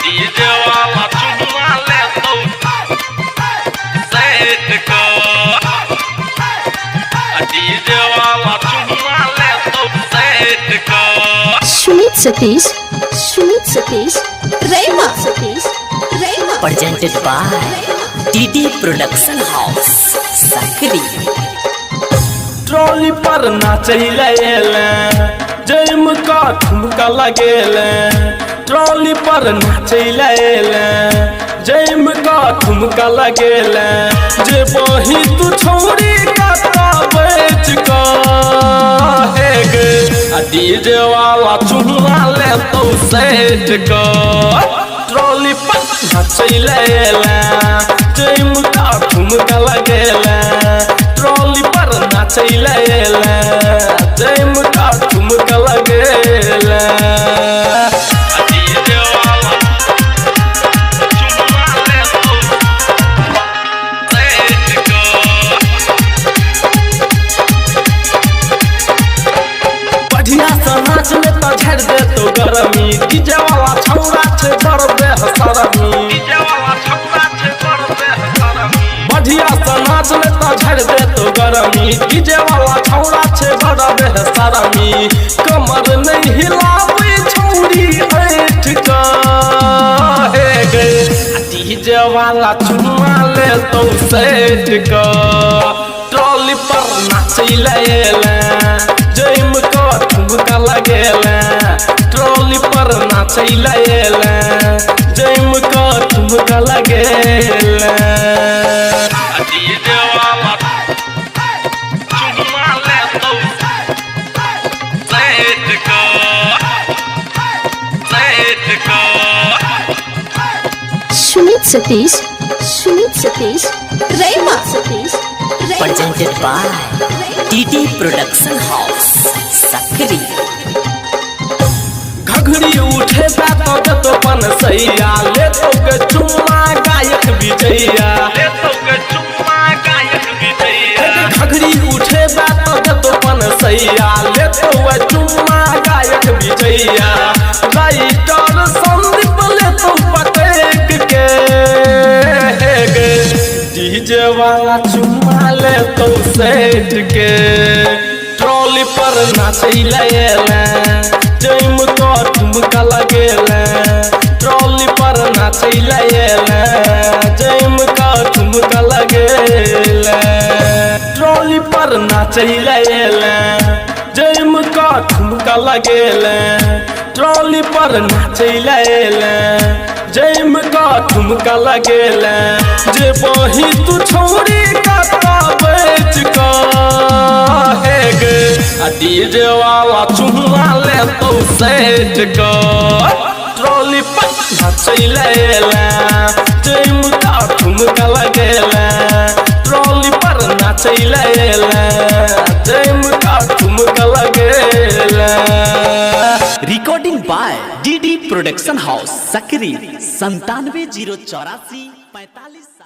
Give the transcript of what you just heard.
DJ वाला चुमा ले तो सेट को डीजे वाला चुमा ले तो सेट को Sumit Satish Rema presented by DD Production House Sakri trolley पर नाचैले जैम का ठुमका लगेले ट्रॉली पर नाचैले जैम का ठुमका लगेले जे बही तू छोड़ी का बेच का है गे डीजे वाला चुमा ले तो सेट का ट्रॉली पर नाचैले जैम का ठुमका लगेले ट्रॉली पर नाचैले जैम का ठुमका लगेले डीजे वाला चुमा ले तो सेट को बढ़िया सा नाच में तो झड़ दे तो गरमी डीजे वाला छौरा छे बड़ बेहतरमी डीजे वाला छपरा छे कर दे हरमी बढ़िया सा नाच में तो झड़ दे तो गरमी डीजे वाला छौरा छे बड़ बेहतरमी कमर नहीं हिलावे छौरी ऐठ का हे गे डीजे वाला चुमा ले तो सेट का ट्रॉली पर नाचैले जैम का ठुमका लगेले ट्रॉली पर नाचैले जैम का ठुमका लगेले डीजे वाला चुमा ले तो सेट को Sumit Satish Rema presented by DD Production House Sakri घघरी उठे तो पन सैया ले तो के चुम्मा गायक विजैया ले तो के चुम्मा गायक विजैया घघरी उठे तो पन सैया ले तो चुम्मा गायक विजैया राइटर संदीप ले तो पटेक के डीजे वाला चुम्मा ले तो सेट के ट्रॉली पर नाचैले जैम का ठुमका लगेले ट्रॉली पर नाचैले जैम का ठुमका लगेले ट्रॉली पर नाचैले जैम का ठुमका लगेले ट्रॉली पर नाचैले जैम का ठुमका लगेले जे बही तू छोड़ी का बेच का है गे डीजे वाला चुमा ले तो सेट का ट्रॉली पर नाचैले जैम का ठुमका लगेले ट्रॉली पर नाचैले जैम का ठुमका लगेले Recording by DD Production House Sakri 97 084 45